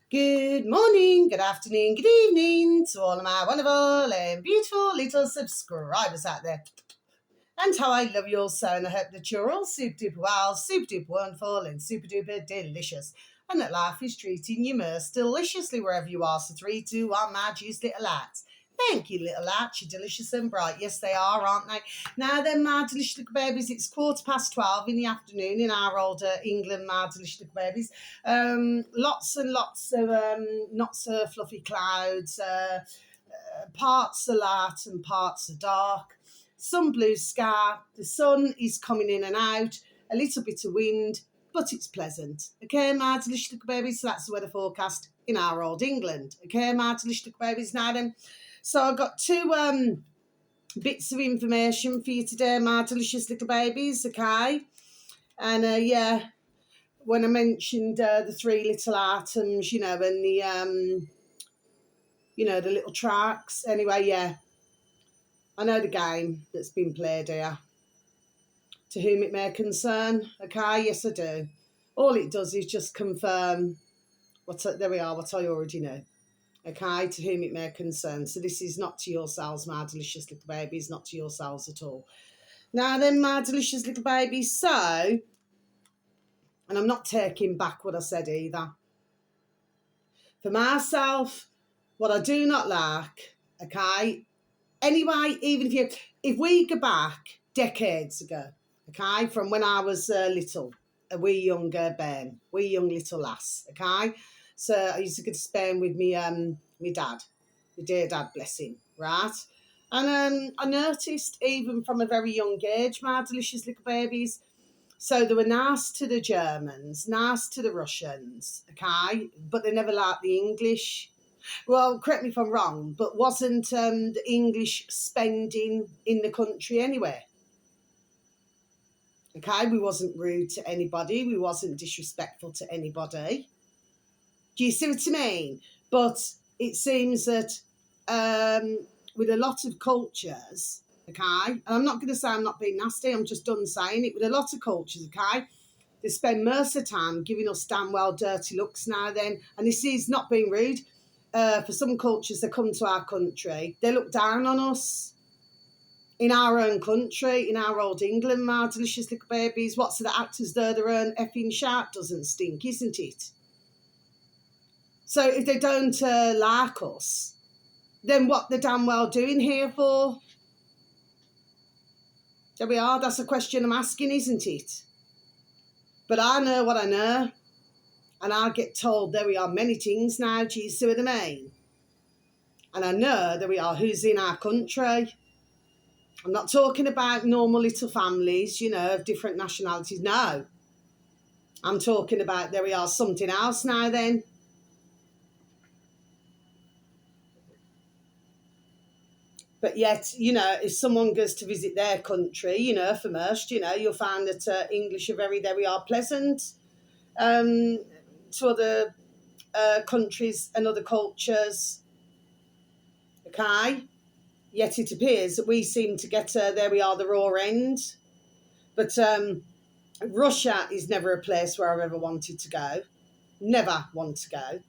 Good morning, good afternoon, good evening to all of my wonderful and beautiful little subscribers out there. And how I love you all so, and I hope that you're all super duper well, super duper wonderful, and super duper delicious. And that life is treating you most deliciously wherever you are. So 3, 2, 1, my juice little lights. Thank you, little lights. You're delicious and bright. Yes, they are, aren't they? Now then, my delicious little babies, it's 12:15 in the afternoon in our old England, my delicious little babies. Lots and lots of not so fluffy clouds. Parts are light and parts are dark. Some blue sky. The sun is coming in and out. A little bit of wind, but it's pleasant. Okay, my delicious little babies. So that's the weather forecast in our old England. Okay, my delicious little babies. Now then, so I've got two bits of information for you today, my delicious little babies. Okay, and when I mentioned the three little items, and the the little tracks. Anyway, yeah, I know the game that's been played here. To whom it may concern, okay? Yes, I do. All it does is just confirm what I already know. Okay, to whom it may concern. So this is not to yourselves, my delicious little babies, not to yourselves at all. Now then, my delicious little babies, so, and I'm not taking back what I said either. For myself, what I do not like, okay? Anyway, even if we go back decades ago, okay, from when I was little, a wee younger bairn, wee young little lass, okay. So I used to go to Spain with me dad, my dear dad, bless him, right. And I noticed even from a very young age, my delicious little babies. So they were nice to the Germans, nice to the Russians, okay, but they never liked the English. Well, correct me if I'm wrong, but wasn't the English spending in the country anyway? Okay, we wasn't rude to anybody. We wasn't disrespectful to anybody. Do you see what I mean? But it seems that with a lot of cultures, okay, and I'm not going to say I'm not being nasty, I'm just done saying it, with a lot of cultures, okay, they spend most of the time giving us damn well dirty looks now then, and this is not being rude. For some cultures, they come to our country, they look down on us. In our own country, in our old England, my delicious little babies, what's the actors there? Their own effing shark doesn't stink, isn't it? So if they don't like us, then what they're damn well doing here for? There we are, that's a question I'm asking, isn't it? But I know what I know, and I get told there we are many things now, do you see what I mean? And I know there we are who's in our country. I'm not talking about normal little families, of different nationalities. No. I'm talking about there we are something else now then. But yet, if someone goes to visit their country, for most, you'll find that English are there we are pleasant to other countries and other cultures. Okay? Yet it appears that we seem to get, there we are, the raw end. But Russia is never a place where I've ever wanted to go. Never want to go.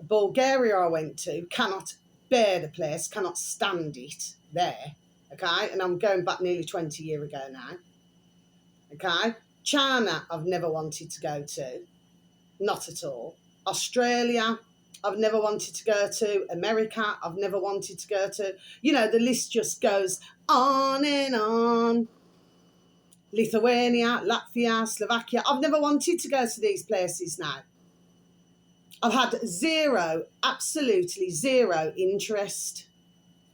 Bulgaria I went to, cannot bear the place, cannot stand it there. Okay? And I'm going back nearly 20 years ago now. Okay? China I've never wanted to go to. Not at all. Australia I've never wanted to go to. America I've never wanted to go to. The list just goes on and on. Lithuania, Latvia, Slovakia. I've never wanted to go to these places now. I've had zero, absolutely zero interest.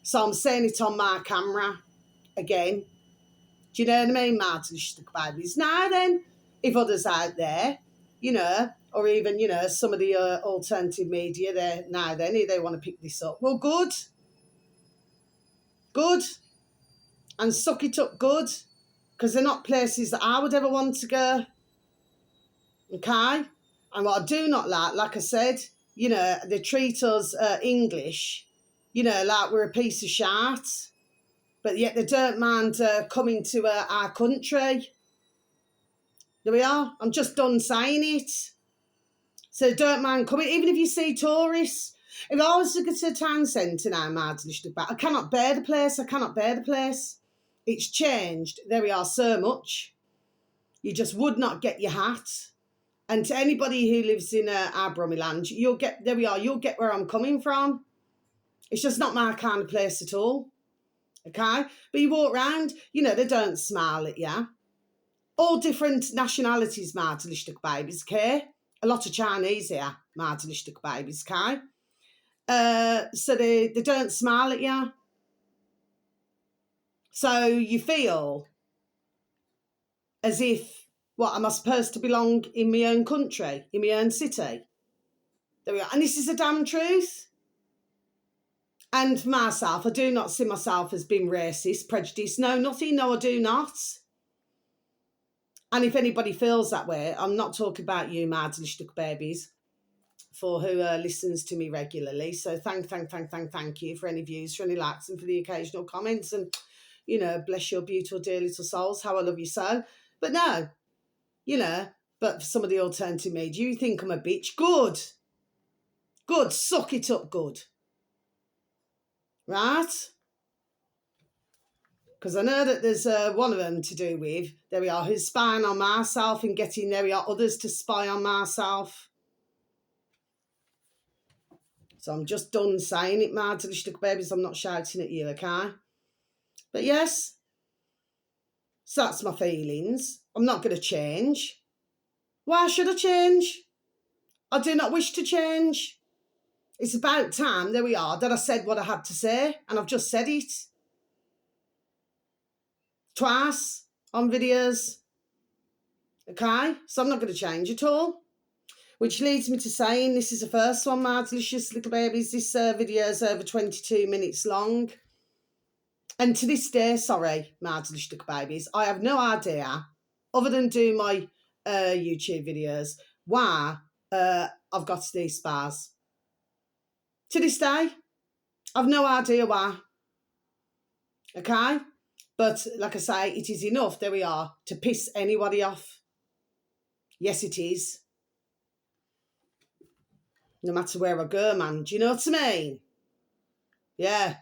So I'm saying it on my camera again. Do you know what I mean, Martin? Babies. Now then, if others out there, or even, some of the alternative media there, now then, if they want to pick this up, well, good. Good. And suck it up good. Because they're not places that I would ever want to go. Okay? And what I do not like I said, they treat us English, like we're a piece of shit. But yet they don't mind coming to our country. There we are. I'm just done saying it. So don't mind coming, even if you see tourists. If I was to go to a town centre now, I cannot bear the place. I cannot bear the place. It's changed. There we are, so much. You just would not get your hat. And to anybody who lives in our Brummy you'll get where I'm coming from. It's just not my kind of place at all. Okay? But you walk around, they don't smile at you. All different nationalities, Martelishtuk babies, okay? A lot of Chinese here, Martelishtuk babies, okay? So they don't smile at you. So you feel as if, am I supposed to belong in my own country, in my own city? There we are. And this is the damn truth. And for myself, I do not see myself as being racist, prejudiced. No, nothing. No, I do not. And if anybody feels that way, I'm not talking about you, Martelishtuk babies, for who listens to me regularly. So thank you for any views, for any likes, and for the occasional comments. And, bless your beautiful, dear little souls, how I love you so. But no, but for some of the alternative media, you think I'm a bitch. Good. Good. Suck it up good. Right? Because I know that there's one of them to do with, there we are, who's spying on myself and getting, there we are, others to spy on myself. So I'm just done saying it, Martelishtuk babies. I'm not shouting at you, okay? But yes, so that's my feelings. I'm not going to change. Why should I change? I do not wish to change. It's about time, there we are, that I said what I had to say, and I've just said it. Twice on videos. Okay? So I'm not going to change at all. Which leads me to saying, this is the first one, my delicious little babies. This video is over 22 minutes long. And to this day, sorry, my delicious little babies, I have no idea, other than do my YouTube videos, why I've got these spars. To this day, I've no idea why. Okay? But like I say, it is enough, there we are, to piss anybody off. Yes, it is. No matter where I go, man. Do you know what I mean? Yeah.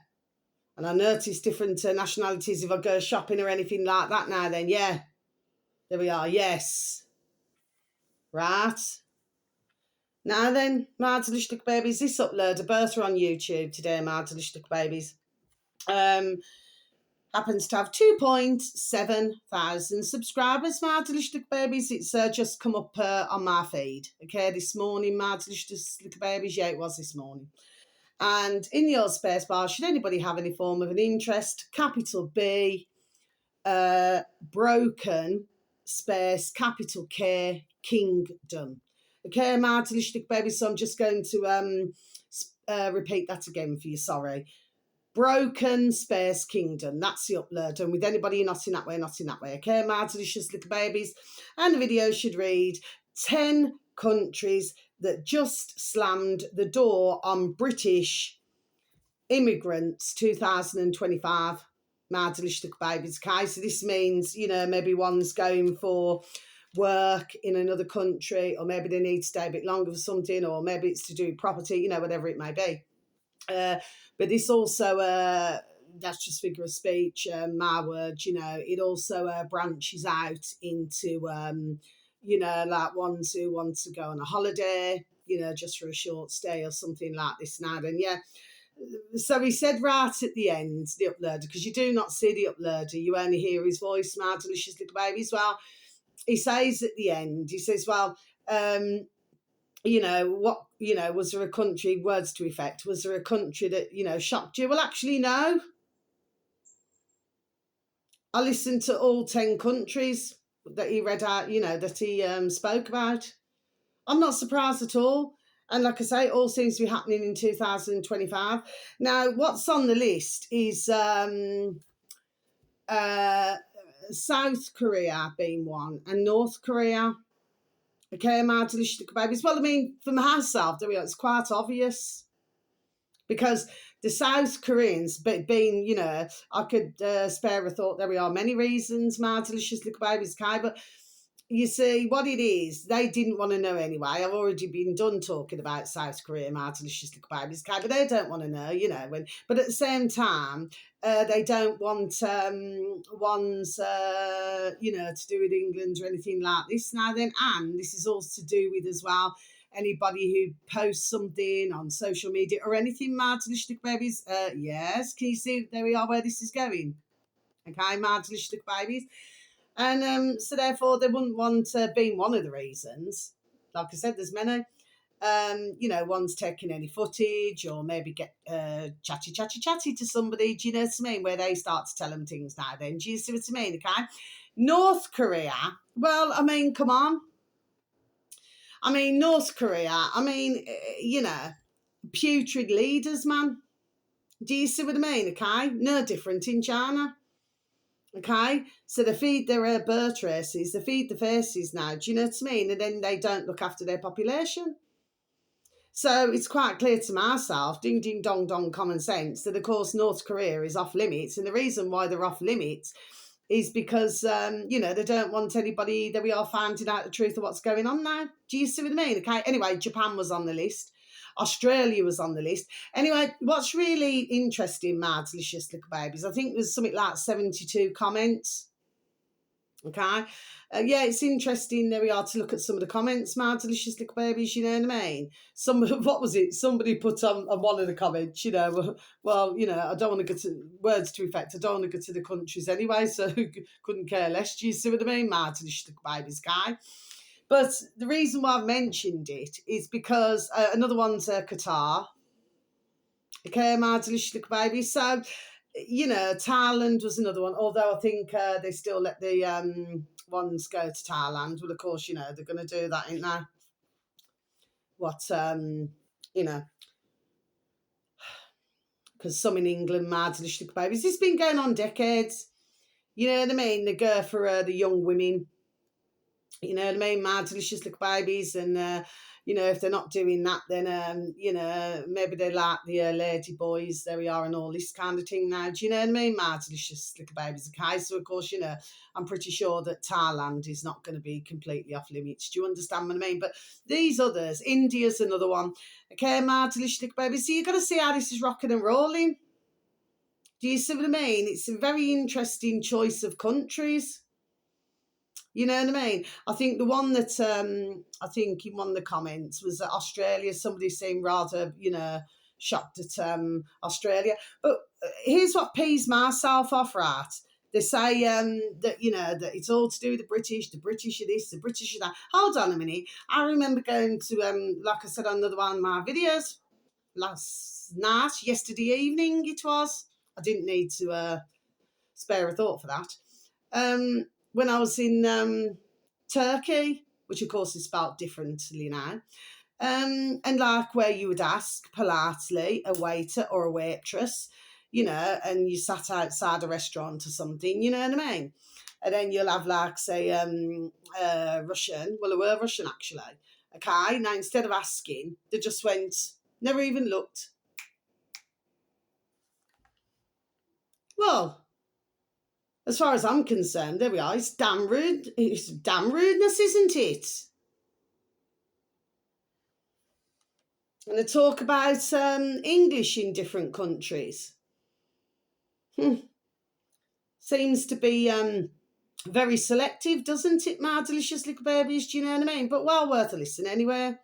And I notice different nationalities if I go shopping or anything like that now then. Yeah. There we are. Yes. Right. Now then, my delicious babies, this uploader, both are on YouTube today, my delicious babies. Happens to have 2.7 thousand subscribers, my delicious babies. It's just come up on my feed, okay, this morning, my delicious little babies. Yeah, it was this morning. And in your space bar, should anybody have any form of an interest, capital B, broken, space, capital K, kingdom. Okay, my delicious babies. So I'm just going to repeat that again for you, sorry. Broken space kingdom. That's the upload. And with anybody not in that way, not in that way. Okay, my delicious little babies. And the video should read 10 countries that just slammed the door on British immigrants 2025. My delicious little babies. Okay, so this means, maybe one's going for work in another country, or maybe they need to stay a bit longer for something, or maybe it's to do with property, whatever it may be. But this also, that's just figure of speech, my word, it also branches out into, like ones who want to go on a holiday, just for a short stay or something like this now. And yeah, so he said right at the end, the uploader, because you do not see the uploader, you only hear his voice, my delicious little babies. Well, he says at the end, he says, well, was there a country, words to effect, was there a country that, shocked you? Well, actually, no. I listened to all 10 countries that he read out, that he spoke about. I'm not surprised at all. And like I say, it all seems to be happening in 2025. Now, what's on the list is South Korea being one, and North Korea. Okay, my delicious little babies. Well, I mean, for myself, it's quite obvious. Because the South Koreans, being, I could spare a thought, there we are, many reasons, my delicious little babies, okay, but, you see, what it is, they didn't want to know anyway. I've already been done talking about South Korea, my delicious little babies, okay, but they don't want to know, you know. But at the same time, they don't want ones, you know, to do with England or anything like this. Now then, and this is also to do with as well anybody who posts something on social media or anything, my delicious little babies. Yes, can you see? There we are, where this is going. Okay, my delicious little babies. And so therefore they wouldn't want being one of the reasons. Like I said, there's many. You know, one's taking any footage or maybe get chatty to somebody, do you know what I mean? Where they start to tell them things now then. Do you see what I mean? Okay. North Korea, well, I mean, come on. I mean, North Korea, I mean, you know, putrid leaders, man. Do you see what I mean? Okay. No different in China. Okay, so they feed their birth races, they feed the faces now, do you know what I mean? And then they don't look after their population. So it's quite clear to myself, ding, ding, dong, dong, common sense, that of course North Korea is off limits. And the reason why they're off limits is because, you know, they don't want anybody, that we are finding out the truth of what's going on now. Do you see what I mean? Okay, anyway, Japan was on the list. Australia was on the list. Anyway, what's really interesting, my delicious little babies, I think there's something like 72 comments. Okay. Yeah, it's interesting. There we are to look at some of the comments, my delicious little babies, you know what I mean? What was it? Somebody put on one of the comments, you know, well, you know, I don't want to go to words to effect, I don't want to go to the countries anyway, so couldn't care less. Do you see what I mean? My delicious little babies, guy. But the reason why I've mentioned it is because another one's Qatar. Okay, my delicious little baby. So, you know, Thailand was another one, although I think they still let the ones go to Thailand. Well, of course, you know, they're going to do that, ain't they? What, you know, because some in England, my delicious little babies. It's been going on decades. You know what I mean? They go for the young women. You know what I mean? My delicious little babies. And, you know, if they're not doing that, then, you know, maybe they like the lady boys. There we are, and all this kind of thing now. Do you know what I mean? My delicious little babies. Okay, so, of course, you know, I'm pretty sure that Thailand is not going to be completely off limits. Do you understand what I mean? But these others, India's another one. Okay, my delicious little babies. So you've got to see how this is rocking and rolling. Do you see what I mean? It's a very interesting choice of countries. You know what I mean? I think the one that I think in one of the comments was that Australia. Somebody seemed rather, you know, shocked at Australia. But here's what pees myself off, right? They say that, you know, that it's all to do with the British are this, the British are that. Hold on a minute. I remember going to, like I said on another one of my videos last night, yesterday evening it was. I didn't need to spare a thought for that. When I was in Turkey, which of course is spelled differently now, and like where you would ask politely a waiter or a waitress, you know, and you sat outside a restaurant or something, you know what I mean? And then you'll have like, say, Russian, well, they were Russian actually, okay? Now, instead of asking, they just went, never even looked. Well, as far as I'm concerned, there we are. It's damn rude. It's damn rudeness, isn't it? And they talk about English in different countries. Seems to be very selective, doesn't it, my delicious little babies? Do you know what I mean? But well worth a listen anyway.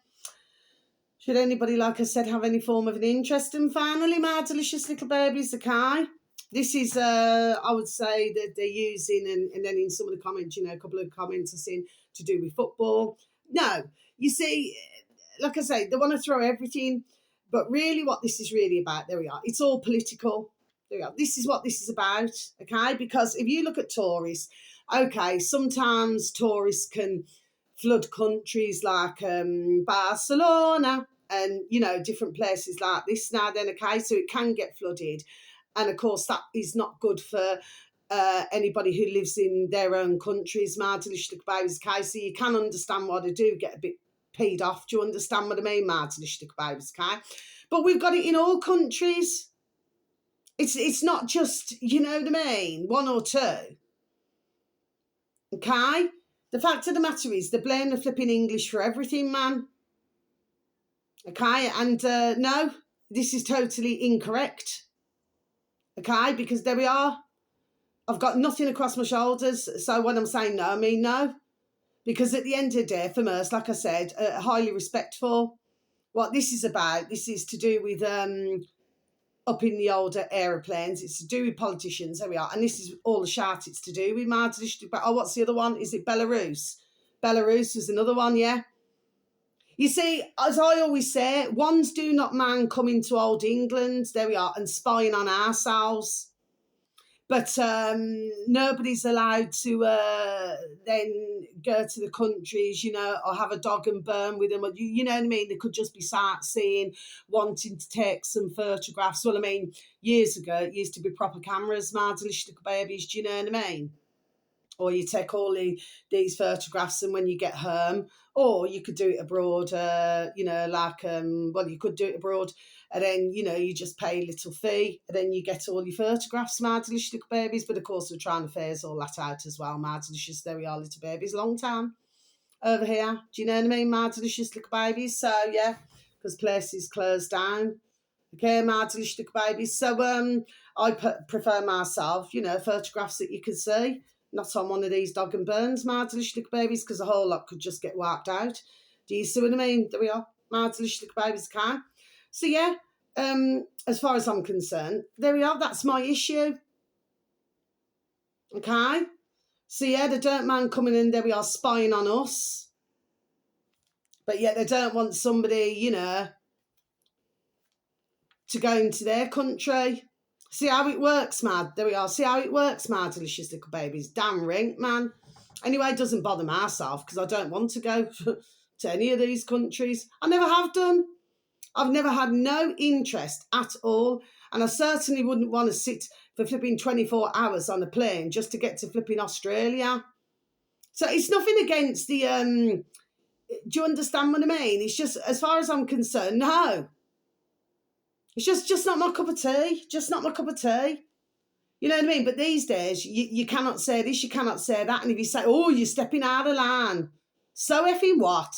Should anybody, like I said, have any form of an interest? And finally, my delicious little babies, okay? This is, I would say, that they're using, and then in some of the comments, you know, a couple of comments are saying to do with football. No, you see, like I say, they want to throw everything, but really what this is really about, there we are, it's all political. There we are. This is what this is about, okay? Because if you look at tourists, okay, sometimes tourists can flood countries like Barcelona and, you know, different places like this now then, okay? So it can get flooded. And, of course, that is not good for anybody who lives in their own countries, my delicious little babies, okay? So you can understand why they do get a bit peed off. Do you understand what I mean, my delicious little babies, okay? But we've got it in all countries. It's not just, you know what I mean, one or two, okay? The fact of the matter is, they blame the flipping English for everything, man. Okay, and no, this is totally incorrect. Okay, because there we are. I've got nothing across my shoulders. So when I'm saying no, I mean no. Because at the end of the day, for us, like I said, highly respectful. What this is about, this is to do with up in the older aeroplanes. It's to do with politicians. There we are. And this is all the shout it's to do with Martin. Oh, what's the other one? Is it Belarus? Belarus is another one, yeah. You see, as I always say, ones do not mind coming to old England, there we are, and spying on ourselves. But nobody's allowed to then go to the countries, you know, or have a dog and bone with them. Or, you know what I mean? They could just be sightseeing, wanting to take some photographs. Well, I mean, years ago, it used to be proper cameras, little babies, do you know what I mean? Or you take all these photographs, and when you get home, or you could do it abroad, you know, like, well, you could do it abroad, and then, you know, you just pay a little fee, and then you get all your photographs, my delicious little babies. But of course, we're trying to phase all that out as well, my delicious, there we are, little babies, long time over here. Do you know what I mean, my delicious little babies? So, yeah, because places closed down. Okay, my delicious little babies. So, I prefer myself, you know, photographs that you can see. Not on one of these dog and burns, my delicious little babies, because a whole lot could just get wiped out. Do you see what I mean? There we are, my delicious little babies can. So yeah, as far as I'm concerned, there we are. That's my issue. Okay. So yeah, they don't mind coming in. There we are, spying on us. But yet they don't want somebody, you know, to go into their country. See how it works, man. There we are. See how it works, my delicious little babies. Damn rink, man. Anyway, it doesn't bother myself because I don't want to go to any of these countries. I never have done. I've never had no interest at all. And I certainly wouldn't want to sit for flipping 24 hours on a plane just to get to flipping Australia. So it's nothing against the... do you understand what I mean? It's just, as far as I'm concerned, no. It's just not my cup of tea. Just not my cup of tea. You know what I mean? But these days, you cannot say this, you cannot say that. And if you say, oh, you're stepping out of line. So effing what?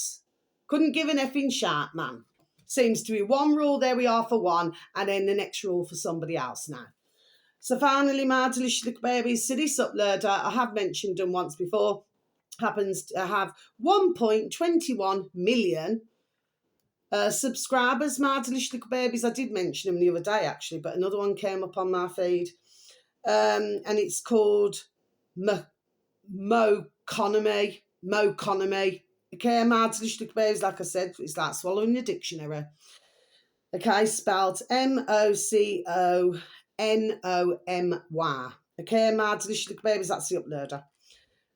Couldn't give an effing shat, man. Seems to be one rule, there we are for one, and then the next rule for somebody else now. So finally, my delicious little babies, so this uploader, I have mentioned them once before, happens to have 1.21 million subscribers, my delicious little babies. I did mention them the other day, actually, but another one came up on my feed. And it's called Moconomy. Okay, my delicious little babies, like I said, it's like swallowing the dictionary. Okay, spelled Moconymy. Okay, my delicious little babies, that's the uploader.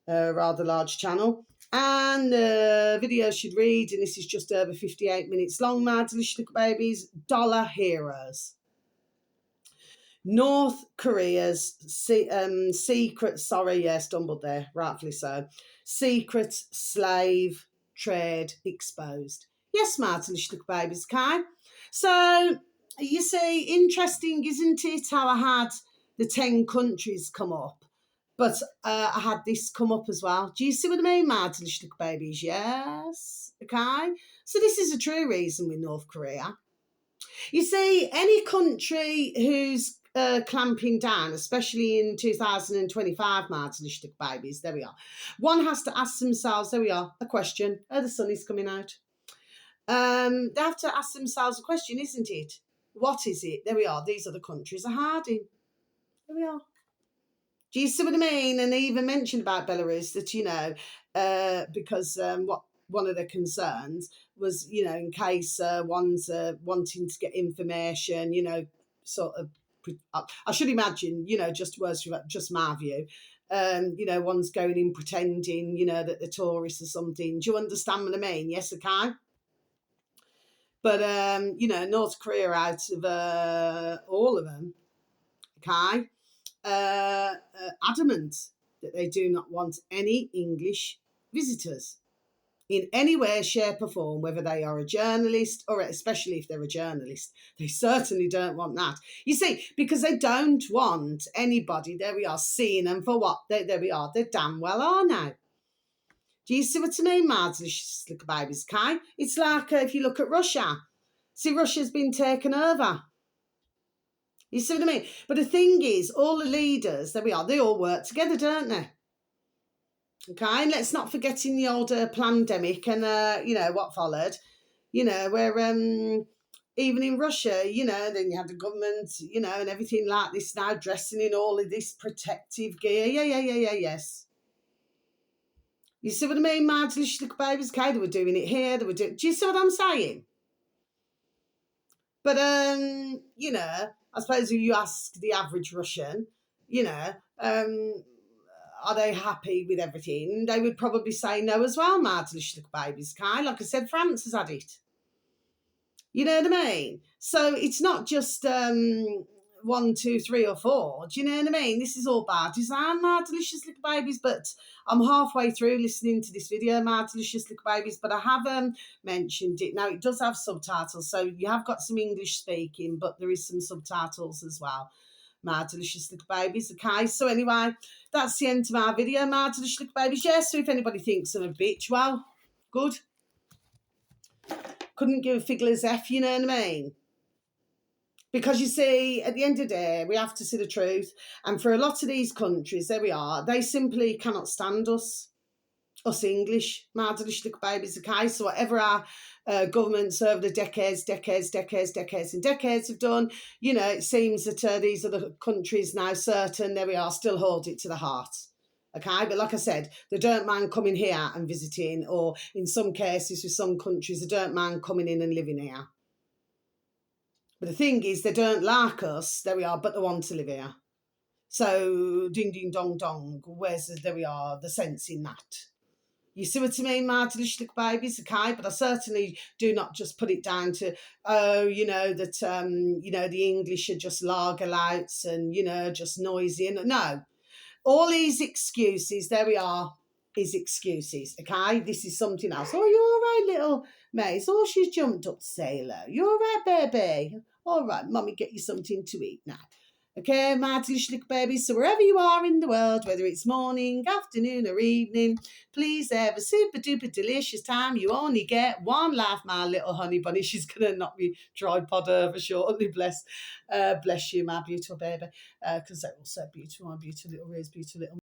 Rather large channel. And the video should read, and this is just over 58 minutes long, my delicious little babies, Dollar Heroes. North Korea's secret, stumbled there, rightfully so, secret slave trade exposed. Yes, my delicious little babies, okay? So, you see, interesting, isn't it, how I had the 10 countries come up, but I had this come up as well. Do you see what I mean, my delicious little babies? Yes, okay? So this is a true reason with North Korea. You see, any country who's clamping down, especially in 2025, my delicious little babies, there we are. One has to ask themselves, there we are, a question. Oh, the sun is coming out. They have to ask themselves a question, isn't it? What is it? There we are. These are the countries are hiding. There we are. Do you see what I mean? And they even mentioned about Belarus that, you know, because what one of the concerns was, you know, in case one's wanting to get information, you know, sort of, I should imagine, you know, just my view, you know, one's going in pretending, you know, that they're tourists or something. Do you understand what I mean? Yes, I can. But, you know, North Korea, out of all of them, okay, adamant that they do not want any English visitors in any way, shape or form, whether they are a journalist or especially if they're a journalist. They certainly don't want that. You see, because they don't want anybody, there we are, seeing them for what? There we are, they damn well are now. Do you see what I mean, my delicious little babies, okay? It's like if you look at Russia. See, Russia's been taken over. You see what I mean? But the thing is, all the leaders, there we are, they all work together, don't they? Okay, and let's not forget in the old pandemic and, what followed, where even in Russia, then you had the government, and everything like this now, dressing in all of this protective gear. Yes. You see what I mean, my delicious little babies? Okay, they were doing it here, do you see what I'm saying? But, I suppose if you ask the average Russian, are they happy with everything? They would probably say no as well, my delicious little babies, okay? Like I said, France has had it. You know what I mean? So it's not just 1, 2, 3, or 4. Do you know what I mean? This is all bad design, my delicious little babies. But I'm halfway through listening to this video, my delicious little babies. But I have mentioned it. Now, it does have subtitles, so you have got some English speaking, but there is some subtitles as well, my delicious little babies. Okay, so anyway, that's the end of my video, my delicious little babies. Yeah, so if anybody thinks I'm a bitch, well, good. Couldn't give a figler's F, you know what I mean? Because you see, at the end of the day, we have to see the truth. And for a lot of these countries, there we are, they simply cannot stand us English, my delicious little babies, okay? So whatever our governments over the decades have done, it seems that these other countries now certain, there we are, still hold it to the heart. Okay, but like I said, they don't mind coming here and visiting, or in some cases with some countries, they don't mind coming in and living here. But the thing is, they don't like us, there we are, but they want to live here. So, ding, ding, dong, dong, there we are, the sense in that. You see what I mean, my delicious little babies, okay? But I certainly do not just put it down to, that, the English are just lagerlouts and, just noisy. And no, all these excuses, there we are, is excuses, okay? This is something else. Oh, you're all right, little Maze. Oh, she's jumped up to say hello. You're all right, baby. All right, Mummy, get you something to eat now. Okay, my delicious little babies. So wherever you are in the world, whether it's morning, afternoon, or evening, please have a super duper delicious time. You only get one life, my little honey bunny. She's gonna knock me tripod over shortly. Bless you, my beautiful baby, because they're all so beautiful, my beautiful little Rose, beautiful little.